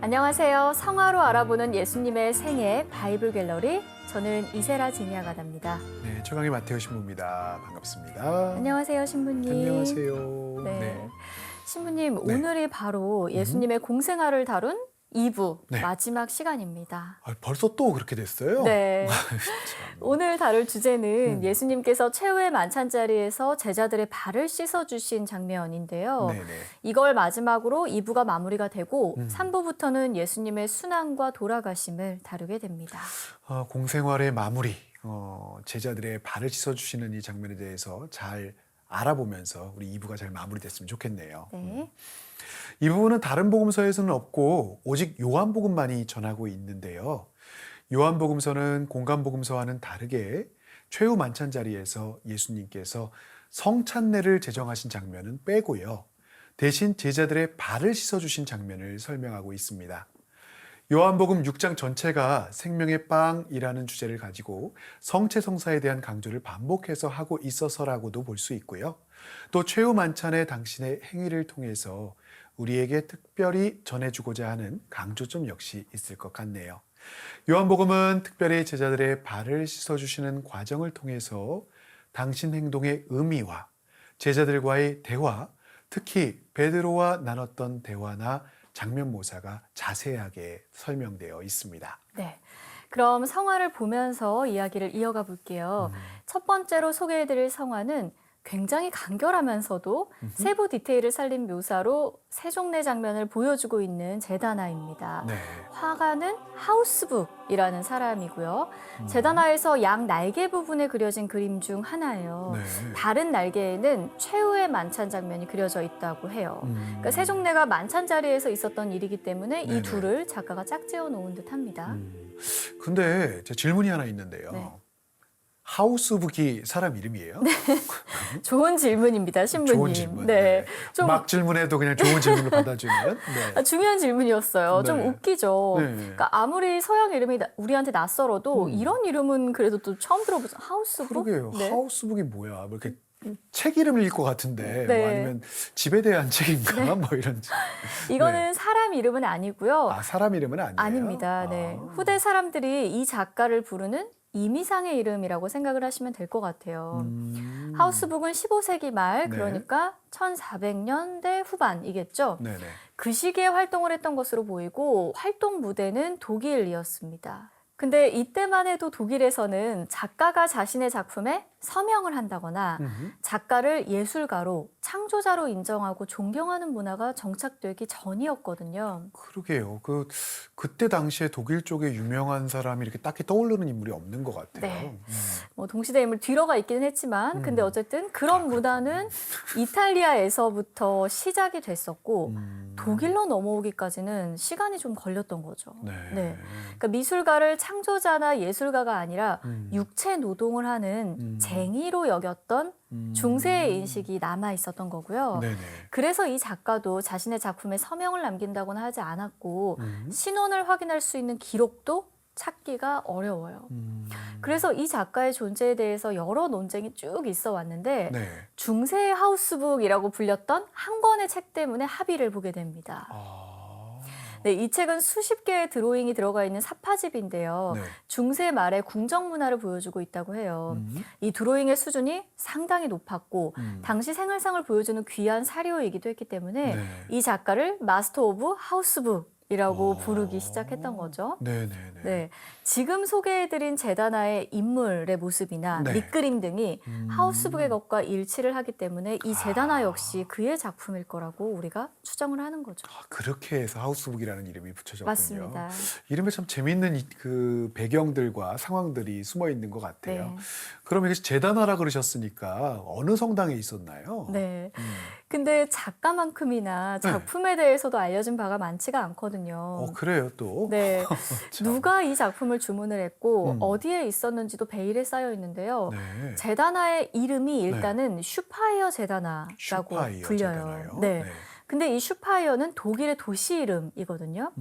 안녕하세요. 성화로 알아보는 예수님의 생애 바이블 갤러리. 저는 이세라 지니아가답니다. 네, 최강의 마테오 신부입니다. 반갑습니다. 안녕하세요, 신부님. 안녕하세요. 네. 신부님, 네. 오늘이 바로 예수님의 공생애를 다룬 2부 네. 마지막 시간입니다. 벌써 또 그렇게 됐어요? 네. 참. 오늘 다룰 주제는 음. 예수님께서 최후의 만찬 자리에서 제자들의 발을 씻어주신 장면인데요. 네네. 이걸 마지막으로 2부가 마무리가 되고 3부부터는 예수님의 순환과 돌아가심을 다루게 됩니다. 공생활의 마무리, 제자들의 발을 씻어주시는 이 장면에 대해서 잘 알아보면서 우리 2부가 잘 마무리됐으면 좋겠네요. 네. 이 부분은 다른 복음서에서는 없고 오직 요한복음만이 전하고 있는데요. 요한복음서는 공간복음서와는 다르게 최후 만찬 자리에서 예수님께서 성찬례를 제정하신 장면은 빼고요. 대신 제자들의 발을 씻어주신 장면을 설명하고 있습니다. 요한복음 6장 전체가 생명의 빵이라는 주제를 가지고 성체성사에 대한 강조를 반복해서 하고 있어서라고도 볼 수 있고요. 또 최후 만찬의 당신의 행위를 통해서 우리에게 특별히 전해주고자 하는 강조점 역시 있을 것 같네요. 요한복음은 특별히 제자들의 발을 씻어주시는 과정을 통해서 당신 행동의 의미와 제자들과의 대화, 특히 베드로와 나눴던 대화나 장면 묘사가 자세하게 설명되어 있습니다. 네. 그럼 성화를 보면서 이야기를 이어가 볼게요. 첫 번째로 소개해드릴 성화는 굉장히 간결하면서도 세부 디테일을 살린 묘사로 세종례 장면을 보여주고 있는 제다나입니다. 네. 화가는 하우스북이라는 사람이고요. 제다나에서 양 날개 부분에 그려진 그림 중 하나예요. 네. 다른 날개에는 최후의 만찬 장면이 그려져 있다고 해요. 그러니까 세종례가 만찬 자리에서 있었던 일이기 때문에 이 네네. 둘을 작가가 짝지어 놓은 듯합니다. 근데 제 질문이 하나 있는데요. 네. 하우스북이 사람 이름이에요? 좋은 질문입니다, 신부님. 좋은 질문. 네. 좀 막 질문해도 그냥 좋은 질문을 받아주는. 네. 중요한 질문이었어요. 좀 네. 웃기죠. 네. 그러니까 아무리 서양 이름이 우리한테 낯설어도 이런 이름은 그래도 또 처음 들어보죠. 하우스북? 그러게요. 네. 하우스북이 뭐야? 뭐 이렇게 책 이름일 것 같은데, 네. 뭐 아니면 집에 대한 책인가? 뭐 이런. 이거는 사람 이름은 아니고요. 사람 이름은 아니에요? 아닙니다. 네. 후대 사람들이 이 작가를 부르는 임의상의 이름이라고 생각을 하시면 될 것 같아요. 하우스북은 15세기 말, 네. 그러니까 1400년대 후반이겠죠. 네네. 그 시기에 활동을 했던 것으로 보이고 활동 무대는 독일이었습니다. 근데 이때만 해도 독일에서는 작가가 자신의 작품에 서명을 한다거나 작가를 예술가로, 창조자로 인정하고 존경하는 문화가 정착되기 전이었거든요. 그러게요. 그때 당시에 독일 쪽에 유명한 사람이 이렇게 딱히 떠오르는 인물이 없는 것 같아요. 네. 뭐 동시대 인물 뒤로가 있기는 했지만 근데 어쨌든 그런 문화는 이탈리아에서부터 시작이 됐었고 독일로 넘어오기까지는 시간이 좀 걸렸던 거죠. 네. 그러니까 미술가를 창조자나 예술가가 아니라 육체 노동을 하는 쟁의로 여겼던 중세의 인식이 남아 있었던 거고요. 네네. 그래서 이 작가도 자신의 작품에 서명을 남긴다고는 하지 않았고 신원을 확인할 수 있는 기록도 찾기가 어려워요. 그래서 이 작가의 존재에 대해서 여러 논쟁이 쭉 있어 왔는데 네. 중세의 하우스북이라고 불렸던 한 권의 책 때문에 합의를 보게 됩니다. 네, 이 책은 수십 개의 드로잉이 들어가 있는 사파집인데요. 네. 중세 말의 궁정 문화를 보여주고 있다고 해요. 이 드로잉의 수준이 상당히 높았고 당시 생활상을 보여주는 귀한 사료이기도 했기 때문에 네. 이 작가를 마스터 오브 하우스북이라고 부르기 시작했던 거죠. 네네네. 네, 지금 소개해드린 제다나의 인물의 모습이나 네. 밑그림 등이 하우스북의 것과 일치를 하기 때문에 이 제다나 역시 그의 작품일 거라고 우리가 추정을 하는 거죠. 그렇게 해서 하우스북이라는 이름이 붙여졌군요. 맞습니다. 이름에 참 재미있는 그 배경들과 상황들이 숨어 있는 것 같아요. 네. 그럼 이게 제다나라 그러셨으니까 어느 성당에 있었나요? 네. 근데 작가만큼이나 작품에 대해서도 알려진 바가 많지가 않거든요. 그래요 또? 네. 참. 누가 이 작품을 주문을 했고 어디에 있었는지도 베일에 쌓여 있는데요. 네. 제다나의 이름이 일단은 슈파이어 제다나라고 슈파이어 불려요. 제다나요? 네. 근데 이 슈파이어는 독일의 도시 이름이거든요.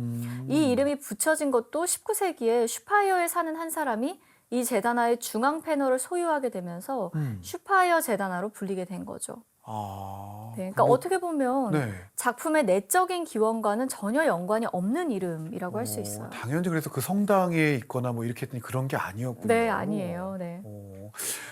이 이름이 붙여진 것도 19세기에 슈파이어에 사는 한 사람이 이 제다나의 중앙 패널을 소유하게 되면서 슈파이어 제다나로 불리게 된 거죠. 아, 네, 그러니까 그리고- 어떻게 보면 네. 작품의 내적인 기원과는 전혀 연관이 없는 이름이라고 할 수 있어요. 당연히 그래서 그 성당에 있거나 뭐 이렇게 했더니 그런 게 아니었군요. 네, 아니에요. 네.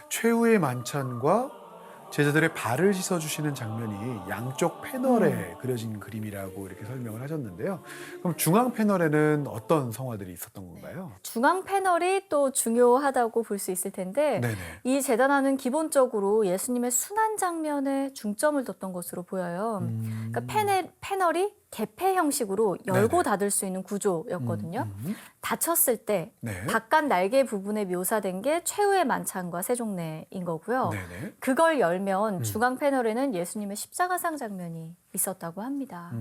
최후의 만찬과 제자들의 발을 씻어주시는 장면이 양쪽 패널에 그려진 그림이라고 이렇게 설명을 하셨는데요. 그럼 중앙 패널에는 어떤 성화들이 있었던 건가요? 중앙 패널이 또 중요하다고 볼 수 있을 텐데 네네. 이 재단화는 기본적으로 예수님의 순환 장면에 중점을 뒀던 것으로 보여요. 그러니까 패널이 개폐 형식으로 열고 네네. 닫을 수 있는 구조였거든요. 닫혔을 때 네. 바깥 날개 부분에 묘사된 게 최후의 만찬과 세종례인 거고요. 네네. 그걸 열면 중앙 패널에는 예수님의 십자가상 장면이 있었다고 합니다.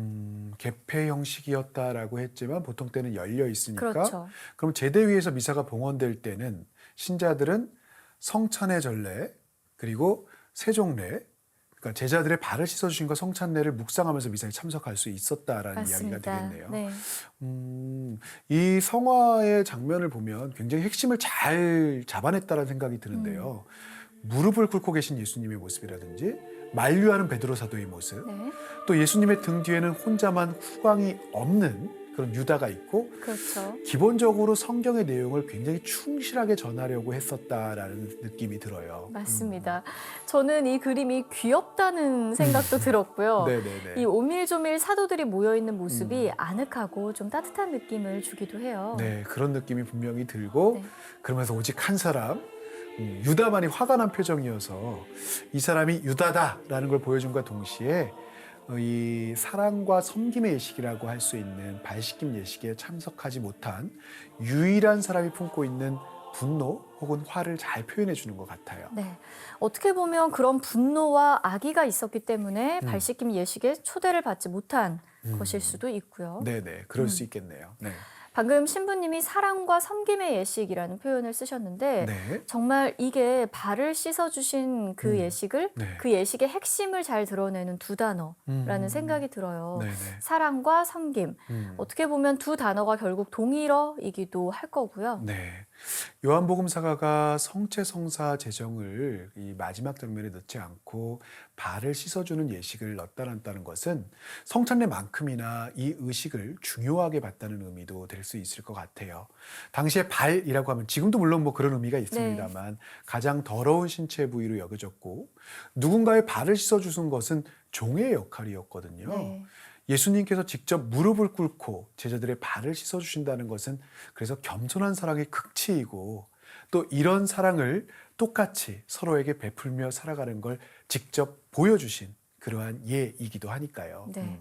개폐 형식이었다라고 했지만 보통 때는 열려 있으니까 그렇죠. 그럼 제대 위에서 미사가 봉헌될 때는 신자들은 성찬의 전례 그리고 세종례 그러니까 제자들의 발을 씻어주신 성찬례를 묵상하면서 미사에 참석할 수 있었다라는 이야기가 맞습니다. 되겠네요. 네. 이 성화의 장면을 보면 굉장히 핵심을 잘 잡아냈다는 생각이 드는데요. 무릎을 꿇고 계신 예수님의 모습이라든지 만류하는 베드로 사도의 모습 네. 또 예수님의 등 뒤에는 혼자만 후광이 없는 그런 유다가 있고 그렇죠. 기본적으로 성경의 내용을 굉장히 충실하게 전하려고 했었다라는 느낌이 들어요. 맞습니다. 저는 이 그림이 귀엽다는 생각도 들었고요. 네네네. 이 오밀조밀 사도들이 모여있는 모습이 아늑하고 좀 따뜻한 느낌을 주기도 해요. 네, 그런 느낌이 분명히 들고 네. 그러면서 오직 한 사람 유다만이 화가 난 표정이어서 이 사람이 유다다라는 걸 보여준과 동시에 이 사랑과 섬김의 예식이라고 할 수 있는 발씻김 예식에 참석하지 못한 유일한 사람이 품고 있는 분노 혹은 화를 잘 표현해 주는 것 같아요. 네. 어떻게 보면 그런 분노와 악의가 있었기 때문에 발씻김 예식에 초대를 받지 못한 것일 수도 있고요. 네네, 그럴 수 있겠네요. 네. 방금 신부님이 사랑과 섬김의 예식이라는 표현을 쓰셨는데 네. 정말 이게 발을 씻어주신 그 예식을 네. 그 예식의 핵심을 잘 드러내는 두 단어라는 생각이 들어요. 네네. 사랑과 섬김. 어떻게 보면 두 단어가 결국 동일어이기도 할 거고요. 네. 요한복음사가가 성체성사 제정을 이 마지막 장면에 넣지 않고 발을 씻어주는 예식을 넣다는 것은 성찬례만큼이나 이 의식을 중요하게 봤다는 의미도 될 수 있을 것 같아요. 당시에 발이라고 하면 지금도 물론 뭐 그런 의미가 있습니다만 가장 더러운 신체 부위로 여겨졌고 누군가의 발을 씻어주는 것은 종의 역할이었거든요. 네. 예수님께서 직접 무릎을 꿇고 제자들의 발을 씻어주신다는 것은 그래서 겸손한 사랑의 극치이고 또 이런 사랑을 똑같이 서로에게 베풀며 살아가는 걸 직접 보여주신 그러한 예이기도 하니까요. 네.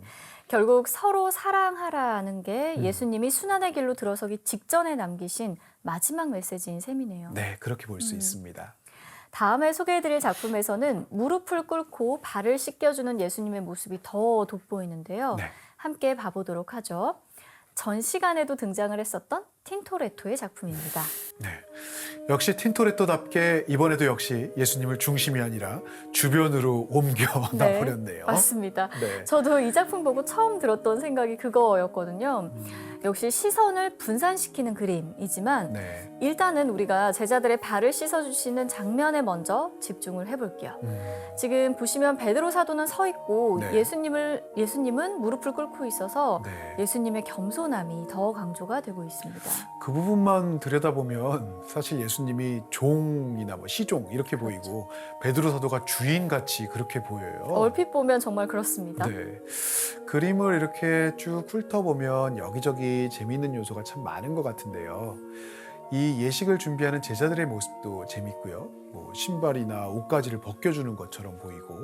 결국 서로 사랑하라는 게 예수님이 순환의 길로 들어서기 직전에 남기신 마지막 메시지인 셈이네요. 네, 그렇게 볼 수 있습니다. 다음에 소개해드릴 작품에서는 무릎을 꿇고 발을 씻겨주는 예수님의 모습이 더 돋보이는데요. 네. 함께 봐보도록 하죠. 전 시간에도 등장을 했었던 틴토레토의 작품입니다. 네. 역시 틴토레토답게 이번에도 역시 예수님을 중심이 아니라 주변으로 옮겨 놔버렸네요. 맞습니다. 네. 저도 이 작품 보고 처음 들었던 생각이 그거였거든요. 역시 시선을 분산시키는 그림이지만 네. 일단은 우리가 제자들의 발을 씻어주시는 장면에 먼저 집중을 해볼게요. 지금 보시면 베드로 사도는 서 있고 네. 예수님은 무릎을 꿇고 있어서 네. 예수님의 겸손함이 더 강조가 되고 있습니다. 그 부분만 들여다보면 사실 예수님이 종이나 뭐 시종 이렇게 보이고 베드로 사도가 주인같이 그렇게 보여요. 얼핏 보면 정말 그렇습니다. 네. 그림을 이렇게 쭉 훑어보면 여기저기 재미있는 요소가 참 많은 것 같은데요. 이 예식을 준비하는 제자들의 모습도 재밌고요. 뭐 신발이나 옷가지를 벗겨주는 것처럼 보이고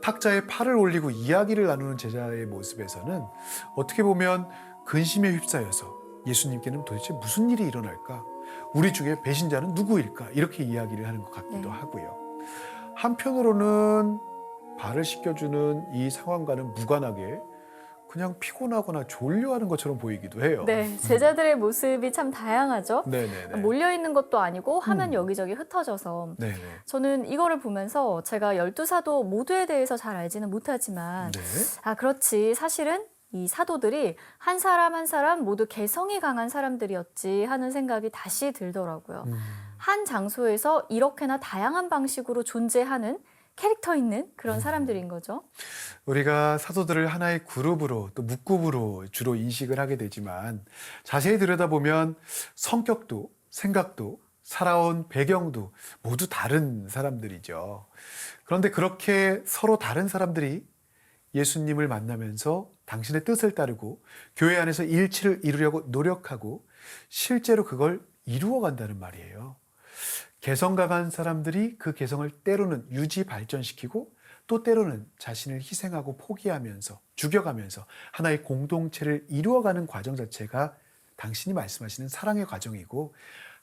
탁자에 팔을 올리고 이야기를 나누는 제자의 모습에서는 어떻게 보면 근심에 휩싸여서 예수님께는 도대체 무슨 일이 일어날까? 우리 중에 배신자는 누구일까? 이렇게 이야기를 하는 것 같기도 하고요. 한편으로는 발을 씻겨주는 이 상황과는 무관하게 그냥 피곤하거나 졸려하는 것처럼 보이기도 해요. 네, 제자들의 모습이 참 다양하죠. 네네네. 몰려있는 것도 아니고 화면 여기저기 흩어져서 네네. 저는 이거를 보면서 제가 12사도 모두에 대해서 잘 알지는 못하지만 네. 아 그렇지 사실은 이 사도들이 한 사람 한 사람 모두 개성이 강한 사람들이었지 하는 생각이 다시 들더라고요. 한 장소에서 이렇게나 다양한 방식으로 존재하는 캐릭터 있는 그런 사람들인 거죠. 우리가 사도들을 하나의 그룹으로 또 묵급으로 주로 인식을 하게 되지만 자세히 들여다보면 성격도 생각도 살아온 배경도 모두 다른 사람들이죠. 그런데 그렇게 서로 다른 사람들이 예수님을 만나면서 당신의 뜻을 따르고 교회 안에서 일치를 이루려고 노력하고 실제로 그걸 이루어 간다는 말이에요. 개성 강한 사람들이 그 개성을 때로는 유지 발전시키고 또 때로는 자신을 희생하고 포기하면서 죽여가면서 하나의 공동체를 이루어가는 과정 자체가 당신이 말씀하시는 사랑의 과정이고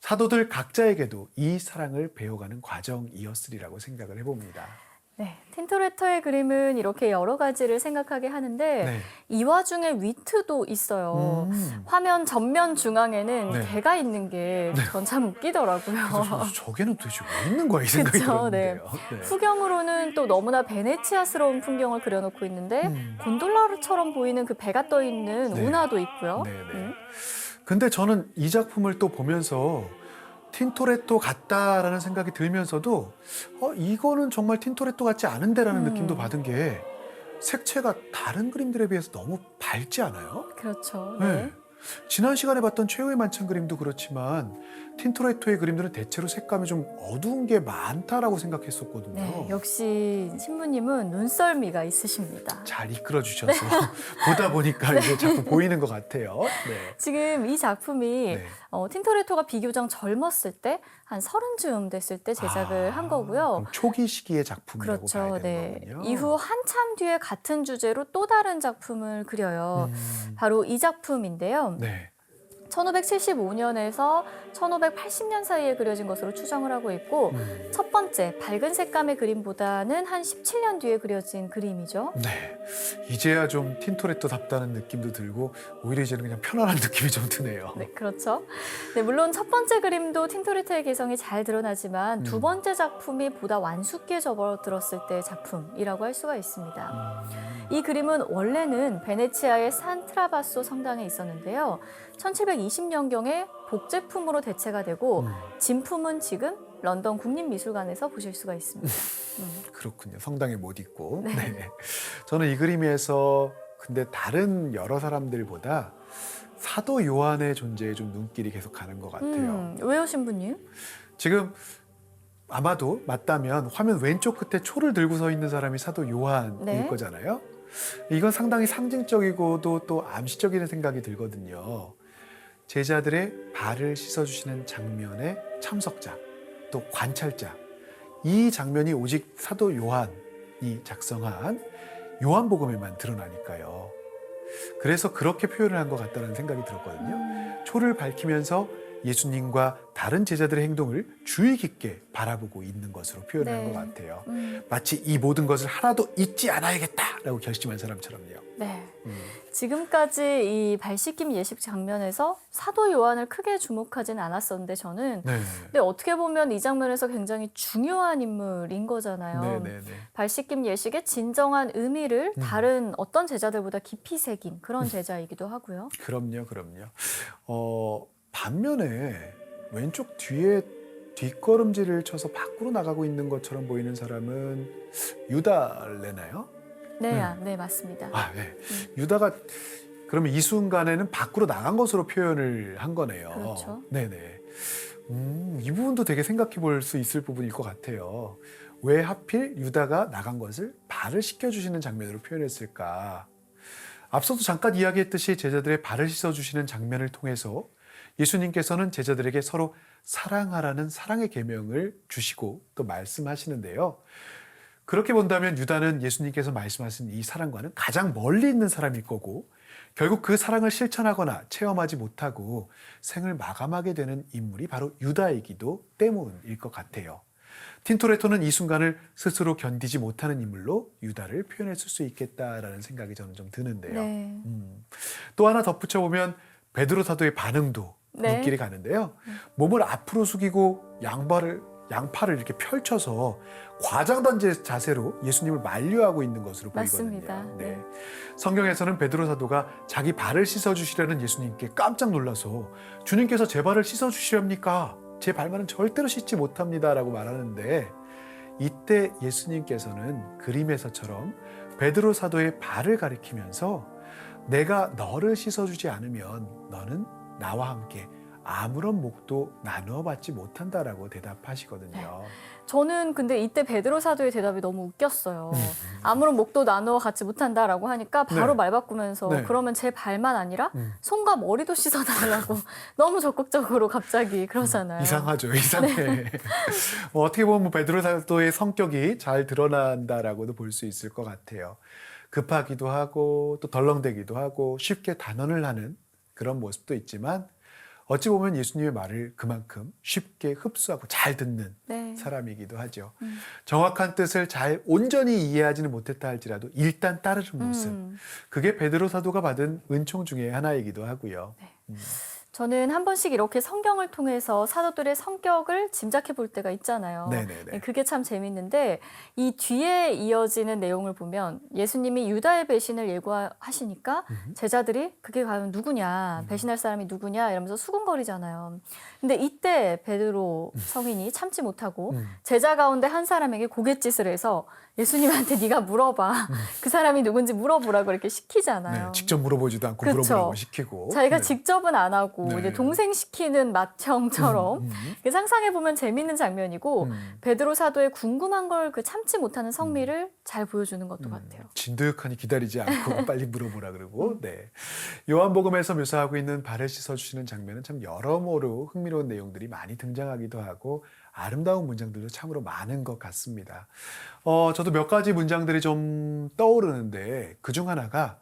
사도들 각자에게도 이 사랑을 배워가는 과정이었으리라고 생각을 해봅니다. 네, 틴토레토의 그림은 이렇게 여러 가지를 생각하게 하는데 네. 이 와중에 위트도 있어요. 화면 전면 중앙에는 네. 개가 있는 게 전 참 웃기더라고요. 저게는 도대체 왜 있는 거야 이 생각이 그쵸, 들었는데요. 네. 후경으로는 또 너무나 베네치아스러운 풍경을 그려놓고 있는데 곤돌라처럼 보이는 그 배가 떠 있는 네. 운하도 있고요. 네, 네. 근데 저는 이 작품을 또 보면서 틴토레토 같다라는 생각이 들면서도 이거는 정말 틴토레토 같지 않은데라는 느낌도 받은 게 색채가 다른 그림들에 비해서 너무 밝지 않아요? 그렇죠. 네. 네. 지난 시간에 봤던 최후의 만찬 그림도 그렇지만 틴토레토의 그림들은 대체로 색감이 좀 어두운 게 많다라고 생각했었거든요. 네, 역시 신부님은 눈썰미가 있으십니다. 잘 이끌어 주셔서 보다 보니까 이게 자꾸 보이는 것 같아요. 네. 지금 이 작품이 네. 틴토레토가 비교적 젊었을 때 한 30쯤 됐을 때 제작을 한 거고요. 그럼 초기 시기의 작품이라고 그렇죠. 봐야 네. 되는 거군요. 이후 한참 뒤에 같은 주제로 또 다른 작품을 그려요. 바로 이 작품인데요. 네. 1575년에서 1580년 사이에 그려진 것으로 추정을 하고 있고 첫 번째 밝은 색감의 그림보다는 한 17년 뒤에 그려진 그림이죠. 네. 이제야 좀 틴토레토답다는 느낌도 들고 오히려 이제는 그냥 편안한 느낌이 좀 드네요. 네, 그렇죠. 네, 물론 첫 번째 그림도 틴토레토의 개성이 잘 드러나지만 두 번째 작품이 보다 완숙하게 접어들었을 때의 작품이라고 할 수가 있습니다. 이 그림은 원래는 베네치아의 산트라바소 성당에 있었는데요. 1720년경에 복제품으로 대체가 되고 진품은 지금 런던 국립미술관에서 보실 수가 있습니다. 그렇군요. 성당에 못 있고. 네. 저는 이 그림에서 근데 다른 여러 사람들보다 사도 요한의 존재에 좀 눈길이 계속 가는 것 같아요. 왜요, 신부님? 지금 아마도 맞다면 화면 왼쪽 끝에 초를 들고 서 있는 사람이 사도 요한일 네. 거잖아요. 이건 상당히 상징적이고도 또 암시적인 생각이 들거든요. 제자들의 발을 씻어주시는 장면의 참석자, 또 관찰자. 이 장면이 오직 사도 요한이 작성한 요한복음에만 드러나니까요. 그래서 그렇게 표현을 한 것 같다는 생각이 들었거든요. 초를 밝히면서 예수님과 다른 제자들의 행동을 주의 깊게 바라보고 있는 것으로 표현한 네. 것 같아요. 마치 이 모든 것을 하나도 잊지 않아야겠다라고 결심한 사람처럼요. 네. 지금까지 이 발씻김 예식 장면에서 사도 요한을 크게 주목하진 않았었는데 저는 네. 근데 어떻게 보면 이 장면에서 굉장히 중요한 인물인 거잖아요. 네. 발씻김 예식의 진정한 의미를 다른 어떤 제자들보다 깊이 새긴 그런 제자이기도 하고요. 그럼요. 반면에 왼쪽 뒤에 뒷걸음질을 쳐서 밖으로 나가고 있는 것처럼 보이는 사람은 유다래나요? 네, 맞습니다. 네. 유다가 그러면 이 순간에는 밖으로 나간 것으로 표현을 한 거네요. 그렇죠. 네네. 이 부분도 되게 생각해 볼 수 있을 부분일 것 같아요. 왜 하필 유다가 나간 것을 발을 씻겨주시는 장면으로 표현했을까? 앞서도 잠깐 이야기했듯이 제자들의 발을 씻어주시는 장면을 통해서 예수님께서는 제자들에게 서로 사랑하라는 사랑의 계명을 주시고 또 말씀하시는데요. 그렇게 본다면 유다는 예수님께서 말씀하신 이 사랑과는 가장 멀리 있는 사람일 거고 결국 그 사랑을 실천하거나 체험하지 못하고 생을 마감하게 되는 인물이 바로 유다이기도 때문일 것 같아요. 틴토레토는 이 순간을 스스로 견디지 못하는 인물로 유다를 표현했을 수 있겠다라는 생각이 저는 좀 드는데요. 네. 또 하나 덧붙여보면 베드로 사도의 반응도 네. 눈길이 가는데요. 몸을 앞으로 숙이고 양팔을 이렇게 펼쳐서 과장된 자세로 예수님을 만류하고 있는 것으로 맞습니다. 보이거든요. 네. 성경에서는 베드로 사도가 자기 발을 씻어주시려는 예수님께 깜짝 놀라서 주님께서 제 발을 씻어주시렵니까? 제 발만은 절대로 씻지 못합니다 라고 말하는데 이때 예수님께서는 그림에서처럼 베드로 사도의 발을 가리키면서 내가 너를 씻어주지 않으면 너는 나와 함께 아무런 목도 나누어 받지 못한다라고 대답하시거든요. 저는 근데 이때 베드로 사도의 대답이 너무 웃겼어요. 아무런 목도 나누어 갖지 못한다라고 하니까 바로 네. 말 바꾸면서 네. 그러면 제 발만 아니라 손과 머리도 씻어달라고 너무 적극적으로 갑자기 그러잖아요. 이상하죠. 이상해. 어떻게 보면 뭐 베드로 사도의 성격이 잘 드러난다라고도 볼 수 있을 것 같아요. 급하기도 하고 또 덜렁대기도 하고 쉽게 단언을 하는 그런 모습도 있지만 어찌 보면 예수님의 말을 그만큼 쉽게 흡수하고 잘 듣는 네. 사람이기도 하죠. 정확한 뜻을 잘 온전히 이해하지는 못했다 할지라도 일단 따르는 모습. 그게 베드로 사도가 받은 은총 중에 하나이기도 하고요. 네. 저는 한 번씩 이렇게 성경을 통해서 사도들의 성격을 짐작해 볼 때가 있잖아요. 네네네. 그게 참 재밌는데 이 뒤에 이어지는 내용을 보면 예수님이 유다의 배신을 예고하시니까 제자들이 그게 과연 누구냐, 배신할 사람이 누구냐 이러면서 수군거리잖아요. 근데 이때 베드로 성인이 참지 못하고 제자 가운데 한 사람에게 고갯짓을 해서 예수님한테 네가 물어봐. 그 사람이 누군지 물어보라고 이렇게 시키잖아요. 네, 직접 물어보지도 않고 그쵸. 물어보라고 시키고. 자기가 네. 직접은 안 하고 네. 이제 동생 시키는 맏형처럼 상상해 보면 재밌는 장면이고 베드로 사도의 궁금한 걸 그 참지 못하는 성미를 잘 보여주는 것도 같아요. 진득하니 기다리지 않고 빨리 물어보라 그러고. 네. 요한복음에서 묘사하고 있는 발을 씻어주시는 장면은 참 여러모로 흥미로운 내용들이 많이 등장하기도 하고 아름다운 문장들도 참으로 많은 것 같습니다. 저도 몇 가지 문장들이 좀 떠오르는데 그중 하나가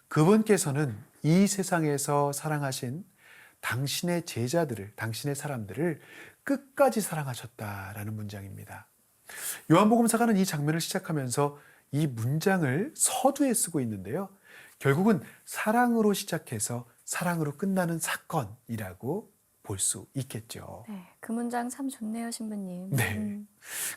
그분께서는 이 세상에서 사랑하신 당신의 제자들을, 당신의 사람들을 끝까지 사랑하셨다라는 문장입니다. 요한복음사가는 이 장면을 시작하면서 이 문장을 서두에 쓰고 있는데요. 결국은 사랑으로 시작해서 사랑으로 끝나는 사건이라고 볼 수 있겠죠. 네, 그 문장 참 좋네요, 신부님. 네.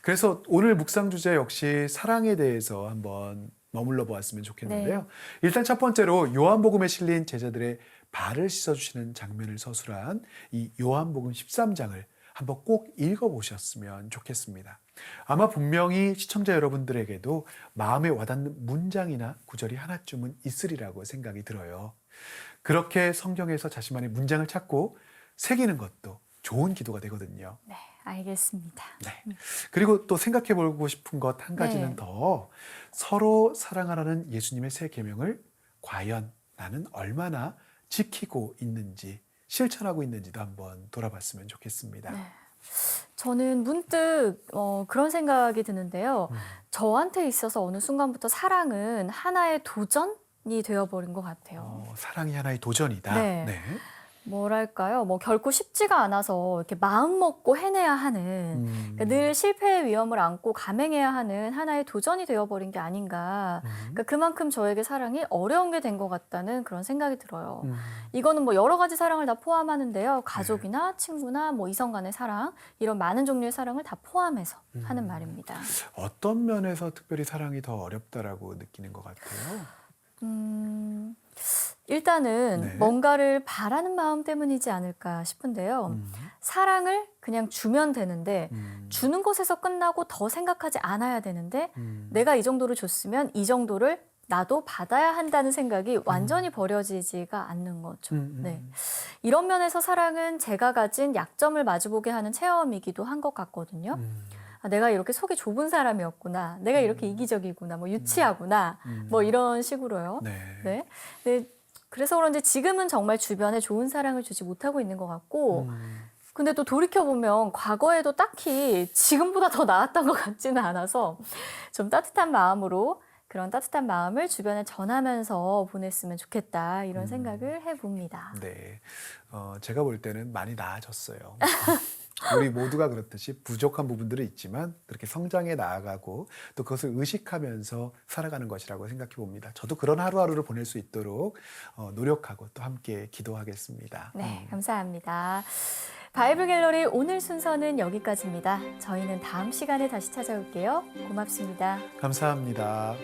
그래서 오늘 묵상 주제 역시 사랑에 대해서 한번 머물러 보았으면 좋겠는데요. 네. 일단 첫 번째로 요한복음에 실린 제자들의 발을 씻어주시는 장면을 서술한 이 요한복음 13장을 한번 꼭 읽어보셨으면 좋겠습니다. 아마 분명히 시청자 여러분들에게도 마음에 와닿는 문장이나 구절이 하나쯤은 있으리라고 생각이 들어요. 그렇게 성경에서 자신만의 문장을 찾고 새기는 것도 좋은 기도가 되거든요. 네, 알겠습니다. 네. 그리고 또 생각해 보고 싶은 것 한 가지는 네. 더 서로 사랑하라는 예수님의 새 계명을 과연 나는 얼마나 지키고 있는지 실천하고 있는지도 한번 돌아봤으면 좋겠습니다. 네. 저는 문득 그런 생각이 드는데요. 저한테 있어서 어느 순간부터 사랑은 하나의 도전이 되어버린 것 같아요. 사랑이 하나의 도전이다. 네. 뭐랄까요? 뭐 결코 쉽지가 않아서 이렇게 마음 먹고 해내야 하는 그러니까 늘 실패의 위험을 안고 감행해야 하는 하나의 도전이 되어버린 게 아닌가. 그러니까 그만큼 저에게 사랑이 어려운 게 된 것 같다는 그런 생각이 들어요. 이거는 뭐 여러 가지 사랑을 다 포함하는데요. 가족이나 친구나 뭐 이성 간의 사랑 이런 많은 종류의 사랑을 다 포함해서 하는 말입니다. 어떤 면에서 특별히 사랑이 더 어렵다라고 느끼는 것 같아요? 일단은 네. 뭔가를 바라는 마음 때문이지 않을까 싶은데요. 사랑을 그냥 주면 되는데 주는 것에서 끝나고 더 생각하지 않아야 되는데 내가 이 정도를 줬으면 이 정도를 나도 받아야 한다는 생각이 완전히 버려지지가 않는 거죠. 네. 이런 면에서 사랑은 제가 가진 약점을 마주보게 하는 체험이기도 한 것 같거든요. 아, 내가 이렇게 속이 좁은 사람이었구나. 내가 이렇게 이기적이구나. 뭐 유치하구나. 뭐 이런 식으로요. 네. 네. 네. 그래서 그런지 지금은 정말 주변에 좋은 사랑을 주지 못하고 있는 것 같고 근데 또 돌이켜보면 과거에도 딱히 지금보다 더 나았던 것 같지는 않아서 좀 따뜻한 마음으로 그런 따뜻한 마음을 주변에 전하면서 보냈으면 좋겠다 이런 생각을 해봅니다. 네. 제가 볼 때는 많이 나아졌어요. 우리 모두가 그렇듯이 부족한 부분들은 있지만 그렇게 성장해 나아가고 또 그것을 의식하면서 살아가는 것이라고 생각해 봅니다. 저도 그런 하루하루를 보낼 수 있도록 노력하고 또 함께 기도하겠습니다. 네, 감사합니다. 바이블 갤러리 오늘 순서는 여기까지입니다. 저희는 다음 시간에 다시 찾아올게요. 고맙습니다. 감사합니다.